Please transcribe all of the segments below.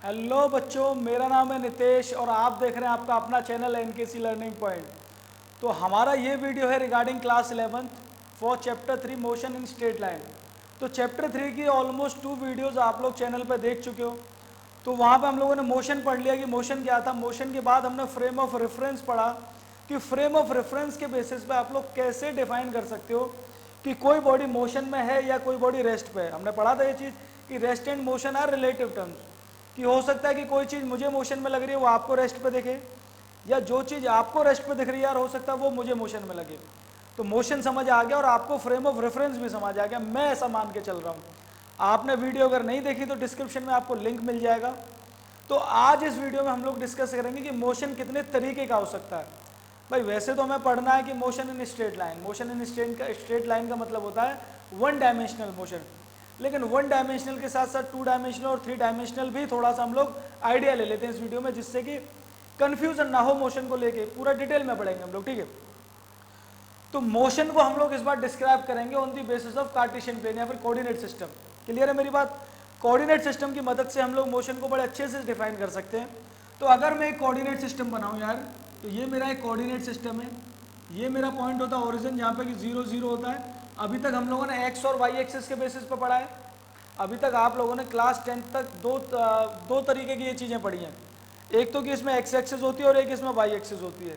Hello बच्चों, मेरा नाम है नितेश और आप देख रहे हैं आपका अपना चैनल एनकेसी लर्निंग पॉइंट। तो हमारा ये वीडियो है regarding class 11 for chapter 3 motion in straight line. तो चैप्टर 3 की ऑलमोस्ट 2 वीडियोस आप लोग चैनल पर देख चुके हो। तो वहाँ पे हम लोगों ने मोशन पढ़ लिया कि मोशन क्या था। मोशन के बाद हमने फ्रेम ऑफ रेफरेंस पढ़ा कि फ्रेम ऑफ रेफरेंस के बेसिस पे आप लोग कैसे डिफाइन कर सकते हो कि कोई बॉडी मोशन में है या कोई बॉडी रेस्ट पे है। हमने पढ़ा था ये चीज़ कि rest and motion are relative terms, कि हो सकता है कि कोई चीज़ मुझे मोशन में लग रही है वो आपको रेस्ट पे दिखे, या जो चीज़ आपको रेस्ट पे दिख रही है यार हो सकता है वो मुझे मोशन में लगे। तो मोशन समझ आ गया और आपको फ्रेम ऑफ रेफरेंस भी समझ आ गया, मैं ऐसा मान के चल रहा हूँ। आपने वीडियो अगर नहीं देखी तो डिस्क्रिप्शन में आपको लिंक मिल जाएगा। तो आज इस वीडियो में हम लोग डिस्कस करेंगे कि मोशन कितने तरीके का हो सकता है। भाई वैसे तो हमें पढ़ना है कि motion in straight line, motion in straight line का मतलब होता है वन डायमेंशनल मोशन, लेकिन वन डायमेंशनल के साथ साथ टू डायमेंशनल और थ्री डायमेंशनल भी थोड़ा सा हम लोग आइडिया ले लेते हैं इस वीडियो में, जिससे कि कंफ्यूजन ना हो मोशन को लेके। पूरा डिटेल में पढ़ेंगे हम लोग, ठीक है। तो मोशन को हम लोग इस बार डिस्क्राइब करेंगे on the basis of Cartesian plane या फिर कोऑर्डिनेट सिस्टम। क्लियर है मेरी बात? कोऑर्डिनेट सिस्टम की मदद से हम लोग मोशन को बड़े अच्छे से डिफाइन कर सकते हैं। तो अगर मैं एक कोऑर्डिनेट सिस्टम बनाऊं यार, तो ये मेरा एक कोऑर्डिनेट सिस्टम है, ये मेरा पॉइंट होता है ओरिजिन जहाँ पे कि 0 0 होता है। अभी तक हम लोगों ने एक्स और वाई एक्सिस के बेसिस पे पढ़ा है। अभी तक आप लोगों ने क्लास 10 तक दो तरीके की ये चीज़ें पढ़ी हैं, एक तो कि इसमें एक्स एक्सिस होती है और एक इसमें वाई एक्सिस होती है।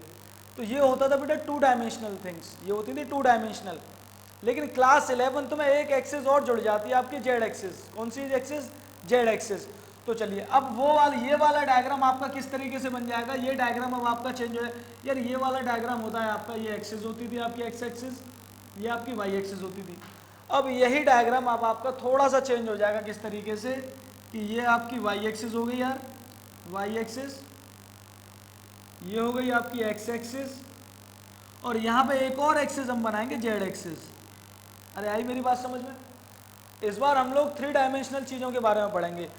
तो ये होता था बेटा टू डायमेंशनल थिंग्स, ये होती थी टू डायमेंशनल। लेकिन क्लास 11 में एक एक्सिस और जुड़ जाती है आपकी जेड एक्सिस। कौन सी एक्सिस? Z axis. तो चलिए अब ये वाला डायग्राम आपका किस तरीके से बन जाएगा। ये डायग्राम अब आपका चेंज हो जाए यार। ये वाला डायग्राम होता है आपका, ये एक्सिस होती थी आपकी एक्स एक्सिस, ये आपकी वाई एक्सिस होती थी। अब यही डायग्राम अब आपका थोड़ा सा चेंज हो जाएगा, किस तरीके से कि ये आपकी वाई एक्सिस हो गई यार, वाई एक्सिस, ये हो गई आपकी एक्स एक्सिस, और यहाँ पे एक और एक्सिस हम बनाएंगे जेड एक्सिस। अरे आई मेरी बात समझ में? इस बार हम लोग थ्री डायमेंशनल चीज़ों के बारे में पढ़ेंगे,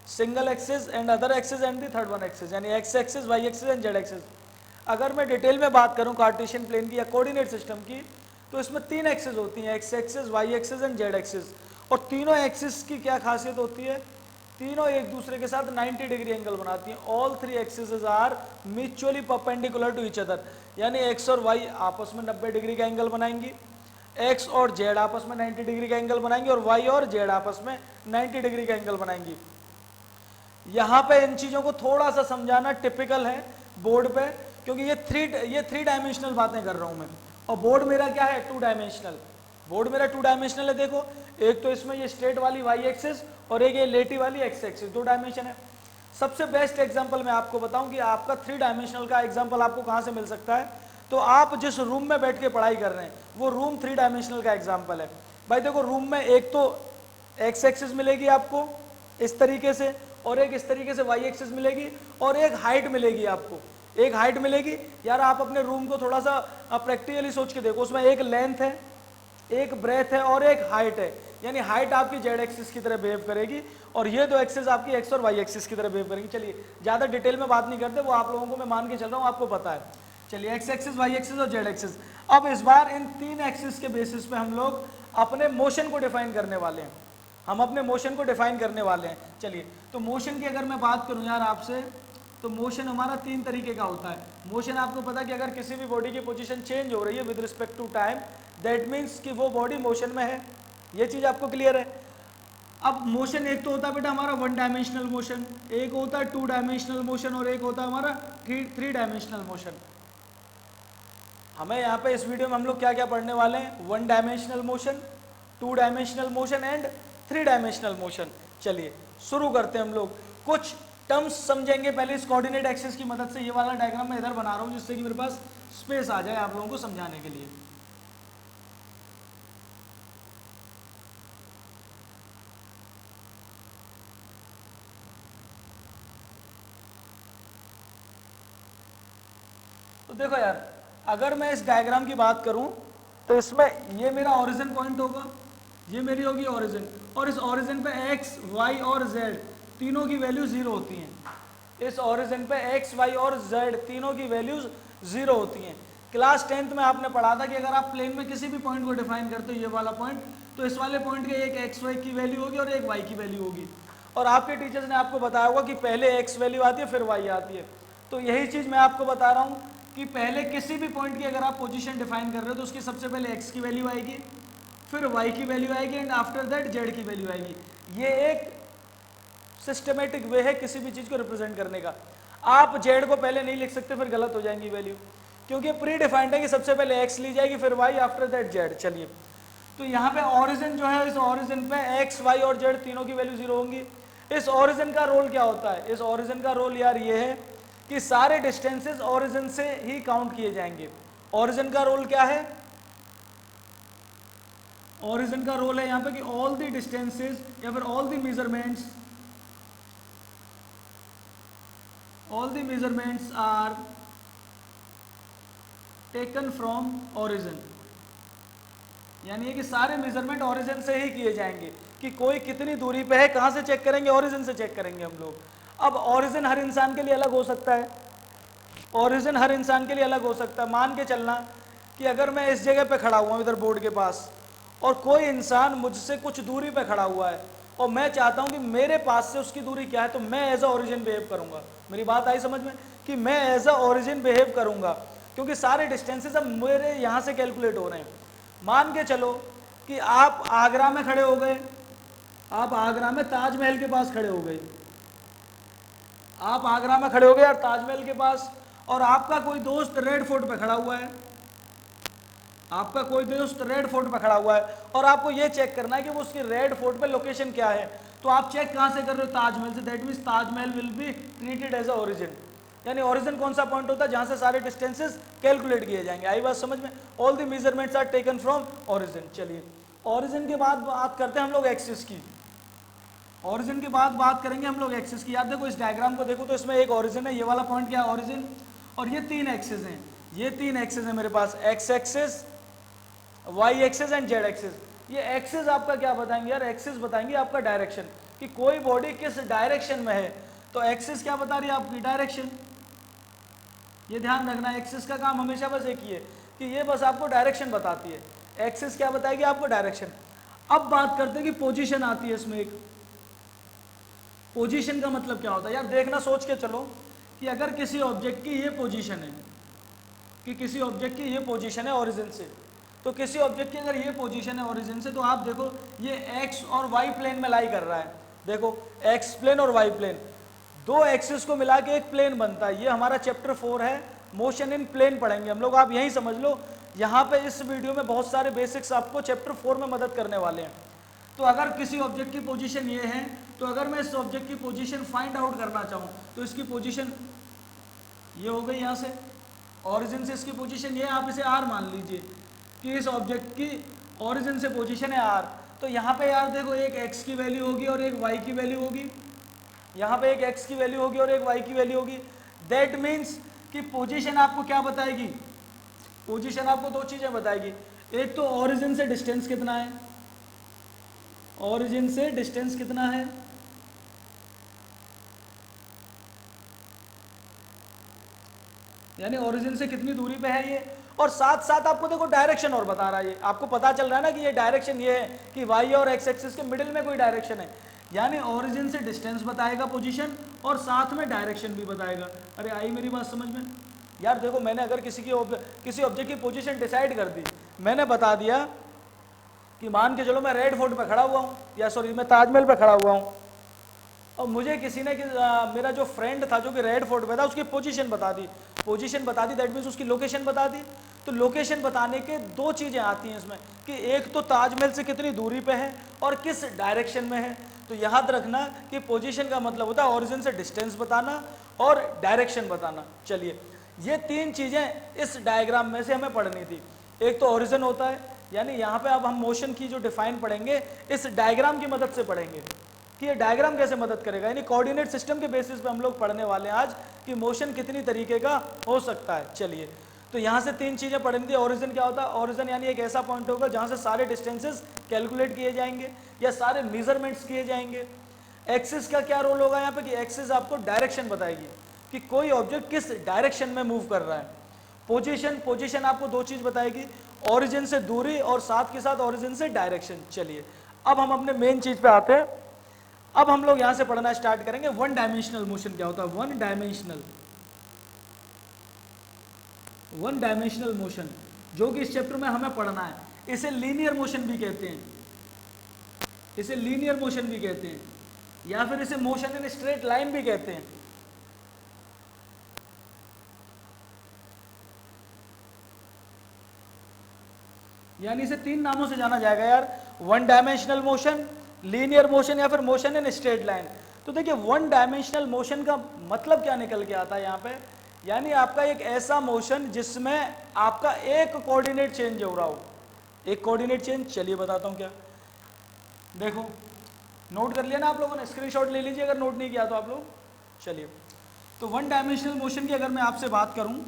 single axis and other axis and the third one axis, यानी X axis, Y axis and Z axis. अगर मैं डिटेल में बात करूं कार्टेशियन प्लेन की या कोऑर्डिनेट सिस्टम की, तो इसमें तीन एक्सिस होती हैं, X axis, Y axis and Z axis. और तीनों एक्सिस की क्या खासियत होती है? तीनों एक दूसरे के साथ 90 डिग्री एंगल बनाती हैं। All three axis are mutually perpendicular to each other, यानी एक्स और वाई आपस में 90 डिग्री का एंगल बनाएंगी, एक्स और जेड आपस में 90 डिग्री का एंगल बनाएंगे, और वाई और जेड आपस में 90 डिग्री का एंगल बनाएंगी। यहाँ पे इन चीज़ों को थोड़ा सा समझाना टिपिकल है बोर्ड पे, क्योंकि ये थ्री डायमेंशनल बातें कर रहा हूँ मैं, और बोर्ड मेरा क्या है? Two dimensional. बोर्ड मेरा टू डायमेंशनल है। देखो, एक तो इसमें ये स्ट्रेट वाली वाई एक्सिस और एक ये लेटी वाली एक्स एक्सिस, दो डायमेंशन है। सबसे बेस्ट एग्जांपल मैं आपको बताऊं कि आपका थ्री डायमेंशनल का एग्जांपल आपको कहाँ से मिल सकता है। तो आप जिस रूम में बैठ के पढ़ाई कर रहे हैं वो रूम थ्री डायमेंशनल का एग्जांपल है। भाई देखो, रूम में एक तो एक्स एक्सिस मिलेगी आपको इस तरीके से, और एक इस तरीके से वाई एक्सिस मिलेगी, और एक हाइट मिलेगी आपको, एक हाइट मिलेगी। यार आप अपने रूम को थोड़ा सा प्रैक्टिकली सोच के देखो, उसमें एक लेंथ है, एक ब्रेथ है और एक हाइट है, यानी हाइट आपकी जेड एक्सिस की तरह बिहेव करेगी, और ये दो एक्सिस आपकी एक्स और वाई एक्सिस की तरह बिहेव करेंगी। चलिए ज़्यादा डिटेल में बात नहीं करते, वो आप लोगों को मैं मान के चल रहा हूँ, आपको पता है। चलिए एक्स एक्सिस, वाई एक्सिस और जेड एक्सिस। अब इस बार इन तीन एक्सिस के बेसिस पे हम लोग अपने मोशन को डिफाइन करने वाले हैं, हम अपने मोशन को डिफाइन करने वाले हैं। चलिए, तो मोशन की अगर मैं बात करूं यार आपसे, तो मोशन हमारा तीन तरीके का होता है। मोशन आपको पता है कि अगर किसी भी बॉडी की पोजीशन चेंज हो रही है with respect to time, that means कि वो बॉडी मोशन में है। ये चीज़ आपको क्लियर है? अब मोशन एक तो होता है बेटा हमारा वन डायमेंशनल मोशन, एक होता है टू डायमेंशनल मोशन, और एक होता है हमारा थ्री डायमेंशनल मोशन। हमें यहाँ पे इस वीडियो में हम लोग क्या क्या पढ़ने वाले हैं? One dimensional motion, two dimensional motion and three dimensional motion. चलिए शुरू करते हैं हम लोग। कुछ टर्म्स समझेंगे पहले इस कोऑर्डिनेट एक्सिस की मदद से। ये वाला डायग्राम मैं इधर बना रहा हूँ जिससे कि मेरे पास स्पेस आ जाए आप लोगों को समझाने के लिए। तो देखो यार, अगर मैं इस डायग्राम की बात करूं तो इसमें ये मेरा ओरिजिन पॉइंट होगा, ये मेरी होगी ओरिजिन, और इस ओरिजिन पे एक्स, वाई और जेड तीनों की वैल्यू जीरो होती हैं। इस ओरिजिन पे एक्स, वाई और जेड तीनों की वैल्यूज जीरो होती हैं। क्लास 10th में आपने पढ़ा था कि अगर आप प्लेन में किसी भी पॉइंट को डिफाइन करते हो, ये वाला पॉइंट, तो इस वाले पॉइंट के एक एक्स वाई की वैल्यू होगी और एक वाई की वैल्यू होगी। और आपके टीचर्स ने आपको बताया होगा कि पहले x वैल्यू आती है फिर y आती है। तो यही चीज़ मैं आपको बता रहा हूँ कि पहले किसी भी पॉइंट की अगर आप पोजीशन डिफाइन कर रहे हो तो उसकी सबसे पहले x की वैल्यू आएगी, फिर y की वैल्यू आएगी एंड आफ्टर दैट z की वैल्यू आएगी। ये एक सिस्टमेटिक वे है किसी भी चीज़ को रिप्रेजेंट करने का। आप z को पहले नहीं लिख सकते, फिर गलत हो जाएंगी वैल्यू, क्योंकि प्री डिफाइंड है कि सबसे पहले x ली जाएगी फिर y आफ्टर दैट z। चलिए, तो यहाँ पे ऑरिजिन जो है, इस ऑरिजिन पे x, y और z तीनों की वैल्यू 0 होंगी। इस ऑरिजिन का रोल क्या होता है? इस ऑरिजिन का रोल यार ये है कि सारे डिस्टेंसेस ऑरिजिन से ही काउंट किए जाएंगे। ऑरिजिन का रोल क्या है? ऑरिजिन का रोल है यहाँ पे कि ऑल द डिस्टेंसेस या फिर all the measurements are taken from origin. यानी है कि सारे मेजरमेंट ऑरिजिन से ही किए जाएंगे कि कोई कितनी दूरी पे है, कहाँ से चेक करेंगे? ऑरिजिन से चेक करेंगे हम लोग। अब ऑरिजिन हर इंसान के लिए अलग हो सकता है, ऑरिजिन हर इंसान के लिए अलग हो सकता है। मान के चलना कि अगर मैं इस जगह पे खड़ा हुआ हूँ इधर बोर्ड के पास, और कोई इंसान मुझसे कुछ दूरी पे खड़ा हुआ है और मैं चाहता हूँ कि मेरे पास से उसकी दूरी क्या है, तो मैं एज अ ऑरिजिन बिहेव करूँगा। मेरी बात आई समझ में? कि मैं एज अ ऑरिजिन बिहेव करूँगा, क्योंकि सारे डिस्टेंसेज अब मेरे यहाँ से कैलकुलेट हो रहे हैं। मान के चलो कि आप आगरा में खड़े हो गए, आप आगरा में ताजमहल के पास खड़े हो गए, आप आगरा में खड़े हो गए और ताजमहल के पास, और आपका कोई दोस्त रेड फोर्ट पे खड़ा हुआ है, आपका कोई दोस्त रेड फोर्ट पे खड़ा हुआ है और आपको ये चेक करना है कि वो उसकी रेड फोर्ट पे लोकेशन क्या है। तो आप चेक कहाँ से कर रहे हो? ताजमहल से। That means Taj Mahal will be treated as a origin. यानी ओरिजिन कौन सा पॉइंट होता है? जहां से सारे डिस्टेंसेस कैलकुलेट किए जाएंगे। आई बात समझ में? All the measurements are taken from origin. चलिए, ओरिजिन के बाद बात करते हैं हम लोग एक्सिस की। ओरिजिन के बाद बात करेंगे हम लोग एक्सिस की। आप देखो इस डायग्राम को देखो तो इसमें एक ओरिजिन है, ये वाला पॉइंट क्या है? ओरिजिन। और ये तीन एक्सिस हैं, ये तीन एक्सिस है मेरे पास, X axis, Y axis and Z axis. ये एक्सिस आपका क्या बताएंगे यार? एक्सिस बताएंगे आपका डायरेक्शन, कि कोई बॉडी किस डायरेक्शन में है। तो एक्सिस क्या बता रही है? आपकी डायरेक्शन। ये ध्यान रखना, एक्सिस का काम हमेशा बस एक ही है कि ये बस आपको डायरेक्शन बताती है। एक्सिस क्या बताएगी आपको? डायरेक्शन। अब बात करते हैं कि पोजीशन आती है इसमें एक। पोजीशन का मतलब क्या होता है यार? देखना, सोच के चलो कि अगर किसी ऑब्जेक्ट की ये पोजीशन है, कि किसी ऑब्जेक्ट की ये पोजीशन है ओरिजिन से, तो किसी ऑब्जेक्ट की अगर ये पोजीशन है ओरिजिन से, तो आप देखो ये एक्स और वाई प्लेन में लाई कर रहा है। देखो एक्स प्लेन और वाई प्लेन, दो एक्सिस को मिला के एक प्लेन बनता है। ये हमारा चैप्टर 4 है, मोशन इन प्लेन पढ़ेंगे हम लोग। आप यही समझ लो, यहाँ पे इस वीडियो में बहुत सारे बेसिक्स आपको चैप्टर 4 में मदद करने वाले हैं। तो अगर किसी ऑब्जेक्ट की पोजीशन ये है, तो अगर मैं इस ऑब्जेक्ट की पोजीशन फाइंड आउट करना चाहूँ तो इसकी पोजीशन ये हो गई। यहाँ से ऑरिजिन से इसकी पोजीशन ये है, आप इसे आर मान लीजिए कि इस ऑब्जेक्ट की ऑरिजिन से पोजीशन है आर। तो यहाँ पे यार देखो एक एक्स की वैल्यू होगी और एक वाई की वैल्यू होगी, यहाँ पे एक एक्स की वैल्यू होगी और एक वाई की वैल्यू होगी। दैट मीन्स कि पोजीशन आपको क्या बताएगी? पोजीशन आपको दो चीजें बताएगी, एक तो ऑरिजिन से डिस्टेंस कितना है, ऑरिजिन से डिस्टेंस कितना है, यानी ओरिजिन से कितनी दूरी पे है ये, और साथ साथ आपको देखो डायरेक्शन और बता रहा है। ये आपको पता चल रहा है ना कि ये डायरेक्शन ये है कि वाई और एक्स एक्सिस के मिडिल में कोई डायरेक्शन है। यानी ओरिजिन से डिस्टेंस बताएगा पोजीशन, और साथ में डायरेक्शन भी बताएगा। अरे आई मेरी बात समझ में? यार देखो, मैंने अगर किसी ऑब्जेक्ट की पोजीशन डिसाइड कर दी, मैंने बता दिया कि मान के चलो मैं रेड फोर्ट पे खड़ा हुआ हूँ, या सॉरी मैं ताजमहल पे खड़ा हुआ हूँ, और मुझे किसी ने मेरा जो फ्रेंड था जो कि रेड फोर्ट पे था, उसकी पोजीशन बता दी। पोजीशन बता दी दैट मीन्स उसकी लोकेशन बता दी। तो लोकेशन बताने के दो चीज़ें आती हैं इसमें, कि एक तो ताजमहल से कितनी दूरी पे है और किस डायरेक्शन में है। तो याद रखना कि पोजीशन का मतलब होता है ओरिजिन से डिस्टेंस बताना और डायरेक्शन बताना। चलिए, ये तीन चीज़ें इस डायग्राम में से हमें पढ़नी थी। एक तो ओरिजिन होता है, यानी यहाँ पे अब हम मोशन की जो डिफाइन पढ़ेंगे इस डायग्राम की मदद से पढ़ेंगे कि ये डायग्राम कैसे मदद करेगा। यानी कोऑर्डिनेट सिस्टम के बेसिस पे हम लोग पढ़ने वाले हैं आज कि मोशन कितनी तरीके का हो सकता है। चलिए, तो यहाँ से तीन चीज़ें पढ़नी थी। ओरिजिन क्या होता है? ओरिजिन यानी एक ऐसा पॉइंट होगा जहाँ से सारे डिस्टेंसेस कैलकुलेट किए जाएंगे या सारे मेजरमेंट्स किए जाएंगे। एक्सिस का क्या रोल होगा यहाँ पे? कि एक्सिस आपको डायरेक्शन बताएगी कि कोई ऑब्जेक्ट किस डायरेक्शन में मूव कर रहा है। पोजीशन आपको दो चीज़ बताएगी, ओरिजिन से दूरी और साथ के साथ ओरिजिन से डायरेक्शन। चलिए, अब हम अपने मेन चीज़ पे आते हैं। अब हम लोग यहां से पढ़ना स्टार्ट करेंगे वन डायमेंशनल मोशन क्या होता है। वन डायमेंशनल मोशन जो कि इस चैप्टर में हमें पढ़ना है, इसे लीनियर मोशन भी कहते हैं, इसे लीनियर मोशन भी कहते हैं, या फिर इसे मोशन इन स्ट्रेट लाइन भी कहते हैं। यानी इसे 3 नामों से जाना जाएगा यार, one dimensional motion, linear motion या फिर मोशन इन स्ट्रेट लाइन। तो देखिए वन डायमेंशनल मोशन का मतलब क्या निकल के आता है यहाँ पे, यानी आपका एक ऐसा मोशन जिसमें आपका एक कोऑर्डिनेट चेंज हो रहा हो। एक कोऑर्डिनेट चेंज, चलिए बताता हूँ क्या। देखो नोट कर लिया ना आप लोगों ने, स्क्रीनशॉट ले लीजिए अगर नोट नहीं किया तो आप लोग। चलिए तो वन डायमेंशनल मोशन की अगर मैं आपसे बात करूं,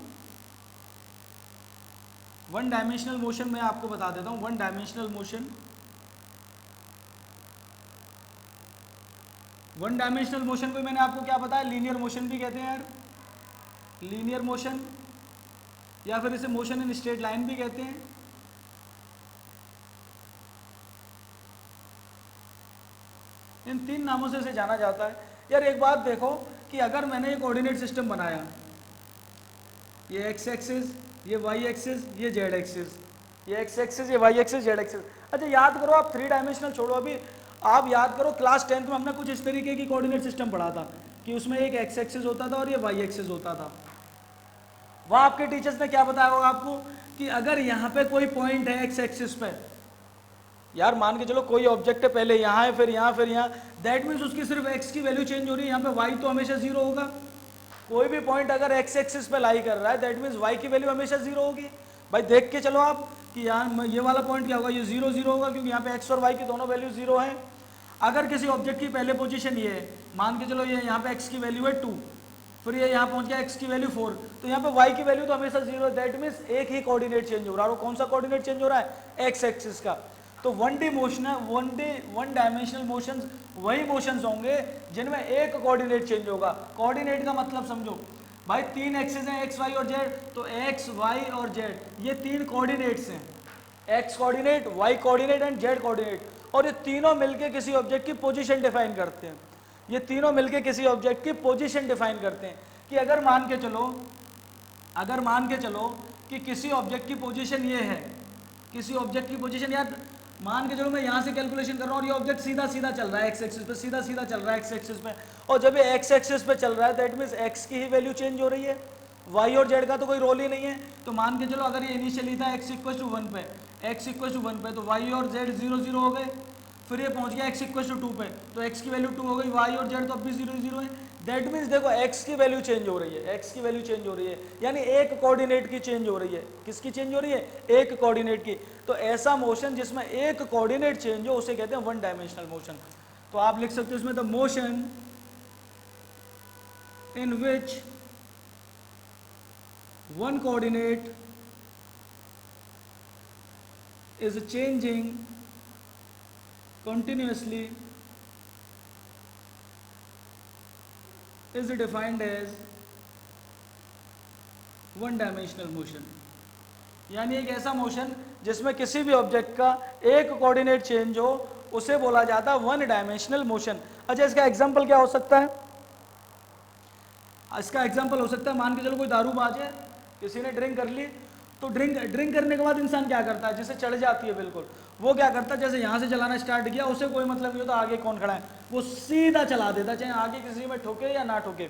वन डायमेंशनल मोशन मैं आपको बता देता हूं। One dimensional motion, one dimensional motion को मैंने आपको क्या बताया, लीनियर मोशन भी कहते हैं यार, लीनियर मोशन, या फिर इसे मोशन इन स्ट्रेट लाइन भी कहते हैं। इन 3 नामों से इसे जाना जाता है। यार एक बात देखो कि अगर मैंने एक कोऑर्डिनेट सिस्टम बनाया, ये एक्स एक्सिस, ये वाई एक्सिस, ये जेड एक्सिस, ये एक्स एक्सिस, ये वाई एक्सिस, जेड एक्सिस। अच्छा याद करो, आप 3 डायमेंशनल छोड़ो, अभी आप याद करो क्लास 10th में हमने कुछ इस तरीके की कोऑर्डिनेट सिस्टम पढ़ा था कि उसमें एक एक्स एक्सिस होता था और ये वाई एक्सिस होता था। वहां आपके टीचर्स ने क्या बताया होगा आपको कि अगर यहाँ पे कोई पॉइंट है एक्स एक्सिस पे, यार मान के चलो कोई ऑब्जेक्ट है, पहले यहाँ है फिर यहाँ, दैट मीन्स उसकी सिर्फ x की वैल्यू चेंज हो रही है, यहाँ पे y तो हमेशा 0 होगा। कोई भी पॉइंट अगर x एक्सिस पे लाई कर रहा है, दैट मीन्स y की वैल्यू हमेशा 0 होगी। भाई देख के चलो आप कि यहाँ ये वाला पॉइंट क्या होगा, ये 0 0 होगा, क्योंकि यहाँ पे x और y की दोनों वैल्यू 0 है। अगर किसी ऑब्जेक्ट की पहले पोजीशन ये है, मान के चलो ये यहाँ पे x की वैल्यू है 2, फिर ये यहाँ पहुंच गया x की वैल्यू 4, तो यहाँ पे y की वैल्यू तो हमेशा 0 है। दैट मीन्स एक ही कोऑर्डिनेट चेंज हो रहा है, और कौन सा कोऑर्डिनेट चेंज हो रहा है, x एक्सिस का। तो वन डायमेंशनल मोशंस वही मोशंस होंगे जिनमें एक कोऑर्डिनेट चेंज होगा। कोऑर्डिनेट का मतलब समझो भाई, 3 एक्सिस हैं x, y और z, तो x, y और z ये 3 कोऑर्डिनेट्स हैं, x coordinate, y coordinate and z coordinate, और ये तीनों मिलके किसी ऑब्जेक्ट की पोजीशन डिफाइन करते हैं। ये तीनों मिलके किसी ऑब्जेक्ट की पोजीशन डिफाइन करते हैं कि अगर मान के चलो कि किसी ऑब्जेक्ट की पोजीशन ये है, किसी ऑब्जेक्ट की पोजीशन, यार मान के चलो मैं यहाँ से कैलकुलेशन कर रहा हूँ और ये ऑब्जेक्ट सीधा सीधा चल रहा है एक्स एक्सिस पे, सीधा सीधा चल रहा है एक्स एक्सिस पे, और जब ये एक्स एक्सिस पे चल रहा है दैट मीन्स एक्स की ही वैल्यू चेंज हो रही है, वाई और जेड का तो कोई रोल ही नहीं है। तो मान के चलो अगर ये इनिशियली था x इक्वल टू 1 पे, x इक्वल टू 1 पे, तो y और z 0 0 हो गए। फिर ये पहुंच गया x इक्वल टू 2 पे, तो x की वैल्यू 2 हो गई, y और z तो अब भी 0 0 है। दैट मीन्स देखो x की वैल्यू चेंज हो रही है, x की वैल्यू चेंज हो रही है, यानी एक कोऑर्डिनेट की चेंज हो रही है। किसकी चेंज हो रही है, एक कोऑर्डिनेट की। तो ऐसा मोशन जिसमें एक कोऑर्डिनेट चेंज हो उसे कहते हैं वन डायमेंशनल मोशन। तो आप लिख सकते हो इसमें the motion in which one coordinate is changing continuously is defined as one dimensional motion। यानी एक ऐसा मोशन जिसमें किसी भी ऑब्जेक्ट का एक कोऑर्डिनेट चेंज हो उसे बोला जाता है वन डायमेंशनल मोशन। अच्छा इसका एग्जांपल क्या हो सकता है, इसका एग्जांपल हो सकता है मान के चलो कोई दारूबाज है, किसी ने ड्रिंक कर ली, तो ड्रिंक करने के बाद इंसान क्या करता है, जिसे चढ़ जाती है बिल्कुल, वो क्या करता है जैसे यहाँ से चलाना स्टार्ट किया, उसे कोई मतलब नहीं होता आगे कौन खड़ा है, वो सीधा चला देता, चाहे आगे किसी में ठोके या ना ठोके।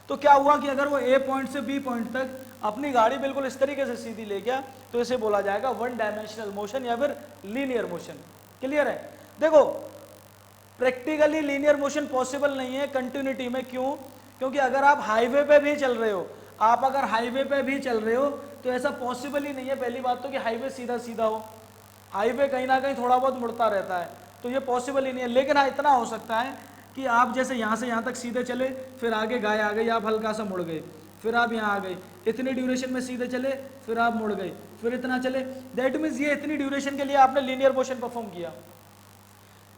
तो क्या हुआ कि अगर वो ए पॉइंट से बी पॉइंट तक अपनी गाड़ी बिल्कुल इस तरीके से सीधी ले गया, तो इसे बोला जाएगा वन डायमेंशनल मोशन या फिर लीनियर मोशन। क्लियर है। देखो प्रैक्टिकली लीनियर मोशन पॉसिबल नहीं है कंटिन्यूटी में। क्यों? क्योंकि अगर आप हाईवे पे भी चल रहे हो, अगर हाईवे पे भी चल रहे हो तो ऐसा पॉसिबल ही नहीं है पहली बात तो कि हाईवे सीधा सीधा हो, हाईवे कहीं ना कहीं थोड़ा बहुत मुड़ता रहता है, तो ये पॉसिबल ही नहीं है। लेकिन हाँ इतना हो सकता है कि आप जैसे यहाँ से यहाँ तक सीधे चले, फिर आगे गाय आ गई, आप हल्का सा मुड़ गए, फिर आप यहाँ आ गए, इतनी ड्यूरेशन में सीधे चले, फिर आप मुड़ गए, फिर इतना चले, दैट मीन्स ये इतनी ड्यूरेशन के लिए आपने लीनियर मोशन परफॉर्म किया,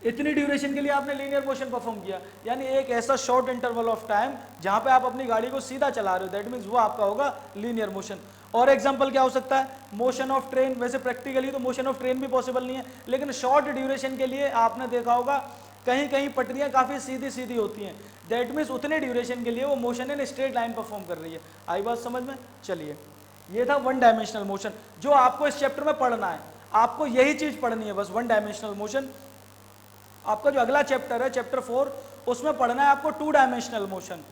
इतनी ड्यूरेशन के लिए आपने लीनियर मोशन परफॉर्म किया। यानी एक ऐसा शॉर्ट इंटरवल ऑफ टाइम जहां पे आप अपनी गाड़ी को सीधा चला रहे हो, दैट मीन्स वो आपका होगा लीनियर मोशन। और एग्जांपल क्या हो सकता है, मोशन ऑफ ट्रेन। वैसे प्रैक्टिकली तो मोशन ऑफ ट्रेन भी पॉसिबल नहीं है, लेकिन शॉर्ट ड्यूरेशन के लिए आपने देखा होगा कहीं कहीं पटरियां काफ़ी सीधी सीधी होती हैं, दैट मीन्स उतने ड्यूरेशन के लिए वो motion in straight line perform कर रही है। आई बात समझ में? चलिए, ये था वन डायमेंशनल मोशन जो आपको इस चैप्टर में पढ़ना है, आपको यही चीज़ पढ़नी है बस, वन डायमेंशनल मोशन। आपका जो अगला चैप्टर है चैप्टर 4, उसमें पढ़ना है आपको टू डायमेंशनल मोशन,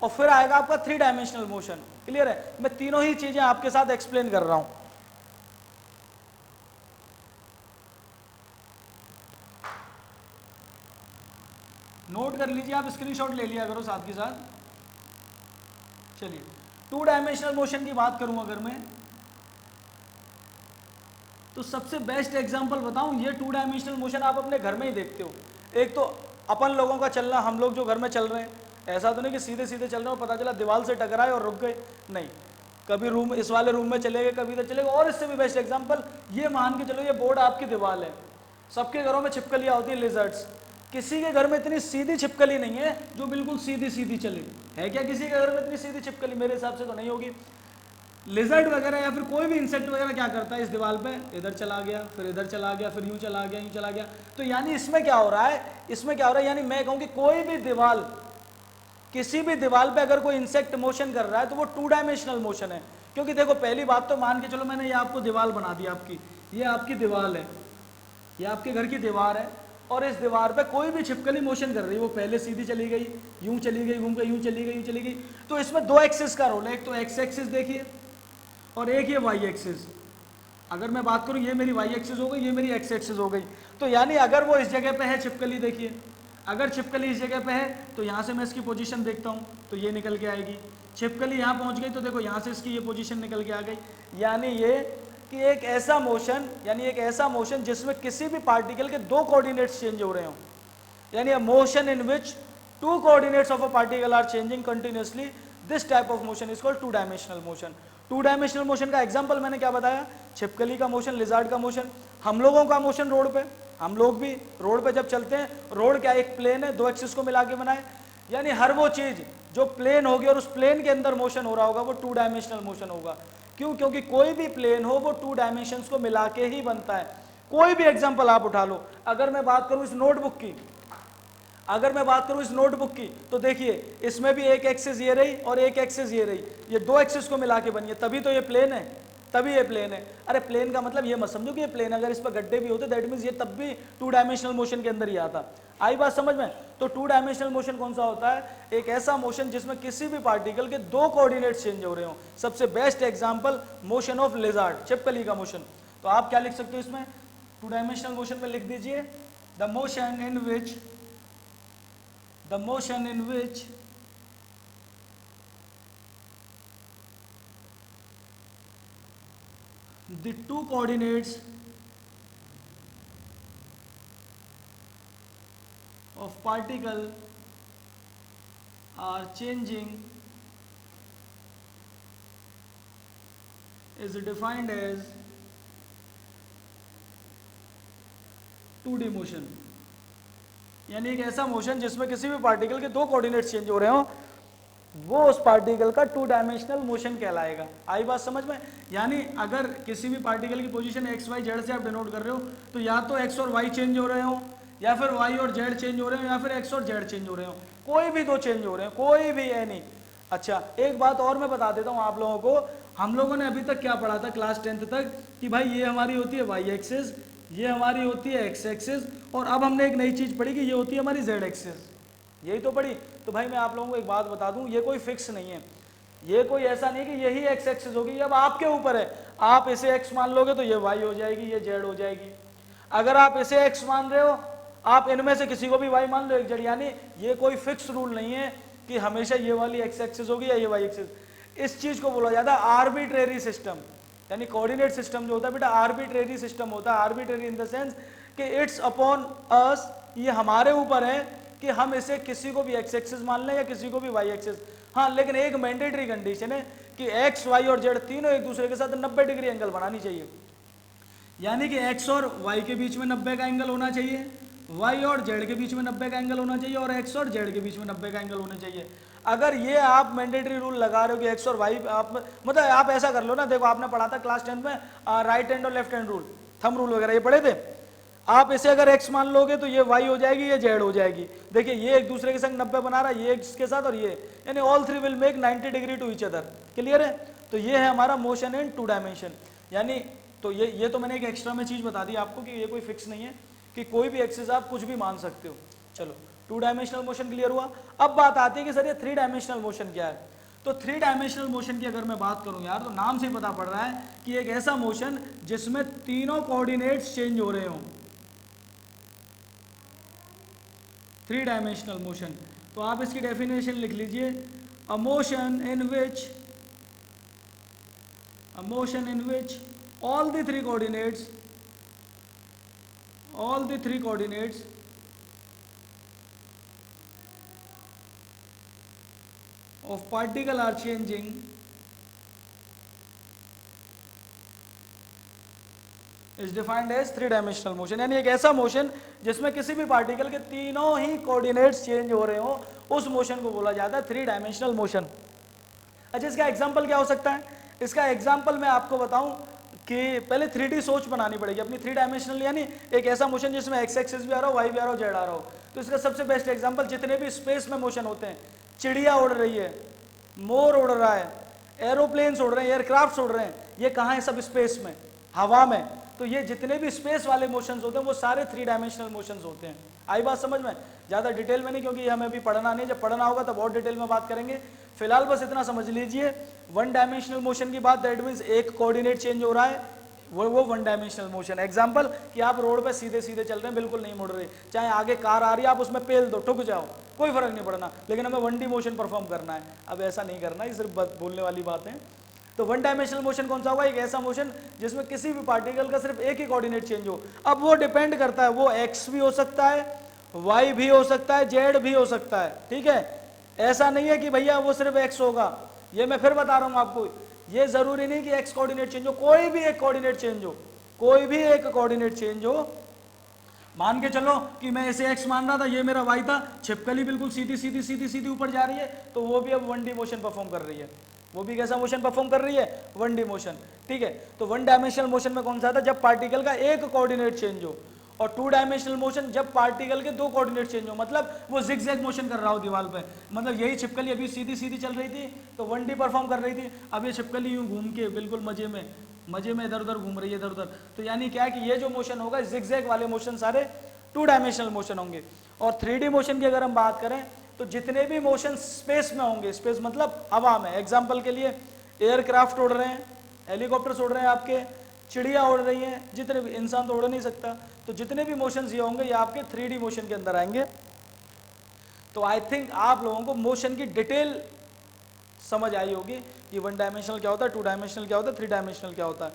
और फिर आएगा आपका थ्री डायमेंशनल मोशन। क्लियर है? मैं तीनों ही चीजें आपके साथ एक्सप्लेन कर रहा हूं। नोट कर लीजिए, आप स्क्रीनशॉट ले लिया करो साथ के साथ। चलिए, टू डायमेंशनल मोशन की बात करूं अगर मैं, तो सबसे बेस्ट एग्जांपल बताऊं, ये टू डायमेंशनल मोशन आप अपने घर में ही देखते हो। एक तो अपन लोगों का चलना, हम लोग जो घर में चल रहे हैं, ऐसा तो नहीं कि सीधे सीधे चल रहे हो, पता चला दीवार से टकराए और रुक गए, नहीं, कभी रूम इस वाले रूम में चले गए, कभी इधर चले गए। और इससे भी बेस्ट एग्जांपल ये मान के चलो, ये बोर्ड आपकी दीवार है, सबके घरों में छिपकलियां होती है, लिजर्ड्स। किसी के घर में इतनी सीधी छिपकली नहीं है जो बिल्कुल सीधी सीधी चले, है क्या किसी के घर में इतनी सीधी छिपकली? मेरे हिसाब से तो नहीं होगी। लिजर्ड वगैरह या फिर कोई भी इंसेक्ट वगैरह क्या करता है, इस दीवार पे इधर चला गया, फिर इधर चला गया, फिर यूं चला गया, यूं चला गया। तो यानी इसमें क्या हो रहा है, इसमें क्या हो रहा है, यानी मैं कहूँ कि कोई भी दीवार, किसी भी दीवार पे अगर कोई इंसेक्ट मोशन कर रहा है तो वो टू डायमेंशनल मोशन है। क्योंकि देखो, पहली बात तो मान के चलो, मैंने ये आपको दीवार बना दी आपकी, ये आपकी दीवार है, ये आपके घर की दीवार है, और इस दीवार पे कोई भी छिपकली मोशन कर रही है, वो पहले सीधी चली गई, यूं चली गई, घूम गई, यूं चली गई, यूं चली गई। तो इसमें दो एक्सिस का रोल है, एक तो एक्स एक्सिस देखिए और एक ये वाई एक्सिस। अगर मैं बात करूं, ये मेरी वाई एक्सिस हो गई, ये मेरी एक्स एक्सिस हो गई। तो यानी अगर वो इस जगह पे है छिपकली, देखिए अगर छिपकली इस जगह पे है तो यहाँ से मैं इसकी पोजीशन देखता हूँ तो ये निकल के आएगी। छिपकली यहाँ पहुँच गई तो देखो यहाँ से इसकी ये पोजीशन निकल के आ गई। यानी ये कि एक ऐसा मोशन, यानी एक ऐसा मोशन जिसमें किसी भी पार्टिकल के दो कोऑर्डिनेट्स चेंज हो रहे हो, यानी a motion in which two coordinates of a particle are changing continuously, this type of motion is called two dimensional motion. Two dimensional motion का एग्जांपल मैंने क्या बताया, छिपकली का मोशन, लिजार्ड का मोशन, हम लोगों का मोशन रोड पे, हम लोग भी रोड पे जब चलते हैं, रोड क्या एक प्लेन है, दो एक्सिस को मिला के बनाए, यानी हर वो चीज जो प्लेन होगी और उस प्लेन के अंदर मोशन हो रहा होगा वो टू डायमेंशनल मोशन होगा। क्यों? क्योंकि कोई भी प्लेन हो वो टू डायमेंशंस को मिला के ही बनता है। कोई भी एग्जांपल आप उठा लो, अगर मैं बात करूं इस नोटबुक की, अगर मैं बात करूं इस नोटबुक की, तो देखिए इसमें भी एक एक्सिस ये रही और एक एक्सिस ये रही, ये दो एक्सिस को मिला के बनी है, तभी तो ये प्लेन है, तभी ये प्लेन है। अरे प्लेन का मतलब ये मत समझो कि ये प्लेन, अगर इस पर गड्ढे भी होते दैट मींस ये तब भी टू डायमेंशनल मोशन के अंदर ही आता। आई बात समझ में? तो टू डायमेंशनल मोशन कौन सा होता है? एक ऐसा मोशन जिसमें किसी भी पार्टिकल के दो कोऑर्डिनेट्स चेंज हो रहे हो। सबसे best example motion of lizard, छिपकली का मोशन। तो आप क्या लिख सकते हो इसमें, टू डायमेंशनल मोशन में लिख दीजिए the motion in which the two coordinates of particle are changing is defined as 2D motion। यानी एक ऐसा मोशन जिसमें किसी भी पार्टिकल के दो कोऑर्डिनेट्स चेंज हो रहे हो, वो उस पार्टिकल का टू डायमेंशनल मोशन कहलाएगा। आई बात समझ में? यानी अगर किसी भी पार्टिकल की पोजीशन एक्स वाई जेड से आप डिनोट कर रहे हो तो या तो एक्स और वाई चेंज हो रहे हो, या फिर वाई और जेड चेंज हो रहे हो, या फिर एक्स और जेड चेंज हो रहे हो, कोई भी दो चेंज हो रहे हैं, कोई भी है नहीं। अच्छा, एक बात और मैं बता देता हूँ आप लोगों को, हम लोगों ने अभी तक क्या पढ़ा था क्लास 10th तक कि भाई ये हमारी होती है वाई एक्सिस, ये हमारी होती है एक्स एक्सिस, और अब हमने एक नई चीज पढ़ी कि ये होती है हमारी जेड एक्सिस, यही तो पढ़ी। तो भाई मैं आप लोगों को एक बात बता दूं, ये कोई फिक्स नहीं है, ये कोई ऐसा नहीं कि यही एक्स एक्सिस होगी, अब आपके ऊपर है। आप इसे एक्स मान लोगे तो ये वाई हो जाएगी, ये जेड हो जाएगी। अगर आप इसे एक्स मान रहे हो, आप इनमें से किसी को भी वाई मान लो, एक जेड। यानी ये कोई फिक्स रूल नहीं है कि हमेशा ये वाली एक्स एक्सिस होगी या ये वाई एक्सिस। इस चीज को बोला जाता है आर्बिट्रेरी सिस्टम, यानी कोऑर्डिनेट सिस्टम जो होता है बेटा आर्बिट्रेरी सिस्टम होता है। आर्बिट्रेरी इन द सेंस कि इट्स अपॉन अस, ये हमारे ऊपर है कि हम इसे किसी को भी एक्स एक्सिस मान लें या किसी को भी वाई एक्सिस। हाँ, लेकिन एक मैंडेटरी कंडीशन है कि एक्स वाई और जेड तीनों एक दूसरे के साथ 90 डिग्री एंगल बनानी चाहिए। यानी कि एक्स और वाई के बीच में 90 का एंगल होना चाहिए, वाई और जेड के बीच में 90 का एंगल होना चाहिए, और एक्स और जेड के बीच में 90 का एंगल होना चाहिए। अगर ये आप मैंडेटरी रूल लगा रहे हो कि एक्स और वाई, आप मतलब आप ऐसा कर लो ना, देखो आपने पढ़ा था क्लास 10 में राइट हैंड और left hand rule, thumb rule वगैरह ये पढ़े थे। आप इसे अगर x मान लोगे तो ये y हो जाएगी, ये z हो जाएगी। देखिए ये एक दूसरे के संग 90 बना रहा है, ये इसके साथ और ये, यानी all three will make 90 degree to each other. Clear है? तो ये है हमारा मोशन इन टू डायमेंशन। यानी तो ये तो मैंने एक एक्स्ट्रा में चीज बता दी आपको कि ये कोई फिक्स नहीं है कि कोई भी एक्सिस आप कुछ भी मान सकते हो। चलो टू डायमेंशनल मोशन क्लियर हुआ। अब बात आती है कि सर ये थ्री डायमेंशनल मोशन क्या है। तो थ्री डायमेंशनल मोशन की अगर मैं बात करूं यार, तो नाम से ही पता पड़ रहा है कि एक ऐसा मोशन जिसमें तीनों कोऑर्डिनेट्स चेंज हो रहे हों, थ्री डायमेंशनल मोशन। तो आप इसकी डेफिनेशन लिख लीजिए, अ motion in which all the three coordinates of particle are changing is defined as three dimensional motion. यानी एक ऐसा मोशन जिसमें किसी भी पार्टिकल के तीनों ही कोऑर्डिनेट्स चेंज हो रहे हो, उस मोशन को बोला जाता है थ्री डायमेंशनल मोशन। अच्छा इसका एग्जांपल क्या हो सकता है? इसका एग्जांपल मैं आपको बताऊं कि पहले 3D सोच बनानी पड़ेगी अपनी। थ्री डायमेंशनल यानी एक ऐसा मोशन जिसमें एक्स एक्सिस भी आ रहा हो, वाई भी आ रहा हो, जेड आ रहा हो। तो इसका सबसे बेस्ट एग्जांपल जितने भी स्पेस में मोशन होते हैं, चिड़िया उड़ रही है, मोर उड़ रहा है, एरोप्लेन्स उड़ रहे हैं, एयरक्राफ्ट उड़ रहे हैं, ये कहाँ है? सब स्पेस में, हवा में। तो ये जितने भी स्पेस वाले मोशंस होते हैं वो सारे थ्री डायमेंशनल मोशंस होते हैं। आई बात समझ में? ज़्यादा डिटेल में नहीं, क्योंकि ये हमें अभी पढ़ना नहीं, जब पढ़ना होगा तब और डिटेल में बात करेंगे। फिलहाल बस इतना समझ लीजिए, वन डायमेंशनल मोशन की बात, दैट मीन्स एक कोऑर्डिनेट चेंज हो रहा है, वो वन डायमेंशनल मोशन। एग्जांपल कि आप रोड पे सीधे सीधे चल रहे हैं, बिल्कुल नहीं मुड़ रहे, चाहे आगे कार आ रही है आप उसमें पेल दो, ठुक जाओ, कोई फर्क नहीं पड़ना, लेकिन हमें 1D मोशन परफॉर्म करना है। अब ऐसा नहीं करना, ये सिर्फ बोलने वाली बात है। तो वन डायमेंशनल मोशन कौन सा होगा? एक ऐसा मोशन जिसमें किसी भी पार्टिकल का सिर्फ एक ही कोऑर्डिनेट चेंज हो। अब वो डिपेंड करता है, वो एक्स भी हो सकता है, वाई भी हो सकता है, जेड भी हो सकता है। ठीक है, ऐसा नहीं है कि भैया वो सिर्फ एक्स होगा। ये मैं फिर बता रहा हूं आपको, ये जरूरी नहीं कि एक्स कोऑर्डिनेट चेंज हो, कोई भी एक कोऑर्डिनेट चेंज हो, कोई भी एक कोऑर्डिनेट चेंज हो। मान के चलो कि मैं इसे एक्स मान रहा था, ये मेरा वाई था, छिपकली बिल्कुल सीधी सीधी सीधी सीधी ऊपर जा रही है, तो वो भी अब 1D मोशन परफॉर्म कर रही है। वो भी कैसा मोशन परफॉर्म कर रही है? 1D motion. ठीक है, तो वन डायमेंशनल मोशन में कौन सा था? जब पार्टिकल का एक कोऑर्डिनेट चेंज हो। और टू डायमेंशनल मोशन जब पार्टिकल के दो कोऑर्डिनेट चेंज हो, मतलब वो जिगजैग मोशन कर रहा हो दीवार पे। मतलब यही छिपकली अभी सीधी सीधी चल रही थी तो 1D परफॉर्म कर रही थी, अब ये छिपकली यूं घूम के बिल्कुल मजे में इधर उधर घूम रही है, इधर उधर। तो यानी क्या है कि ये जो मोशन होगा, जिगजैग वाले मोशन सारे टू डायमेंशनल मोशन होंगे। और 3D मोशन की अगर हम बात करें तो जितने भी मोशन स्पेस में होंगे, स्पेस मतलब हवा में, एग्जाम्पल के लिए एयरक्राफ्ट उड़ रहे हैं, हेलीकॉप्टर्स उड़ रहे हैं, आपके चिड़िया उड़ रही हैं, जितने भी, इंसान तो उड़ नहीं सकता, तो जितने भी मोशंस ये होंगे ये आपके 3D मोशन के अंदर आएंगे। तो आई थिंक आप लोगों को मोशन की डिटेल समझ आई होगी कि वन डायमेंशनल क्या होता है, टू डायमेंशनल क्या होता है, थ्री डायमेंशनल क्या होता है।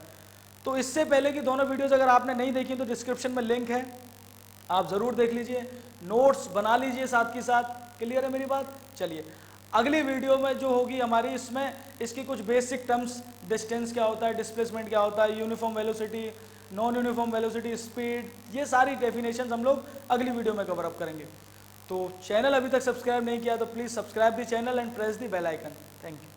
तो इससे पहले की दोनों वीडियोस अगर आपने नहीं देखी तो डिस्क्रिप्शन में लिंक है, आप जरूर देख लीजिए, नोट्स बना लीजिए साथ के साथ। क्लियर है मेरी बात? चलिए अगली वीडियो में जो होगी हमारी, इसमें इसकी कुछ बेसिक टर्म्स, डिस्टेंस क्या होता है, डिस्प्लेसमेंट क्या होता है, uniform velocity, non uniform velocity, speed, ये सारी डेफिनेशंस हम लोग अगली वीडियो में कवर अप करेंगे। तो चैनल अभी तक सब्सक्राइब नहीं किया तो please subscribe the channel and press the bell icon. Thank you.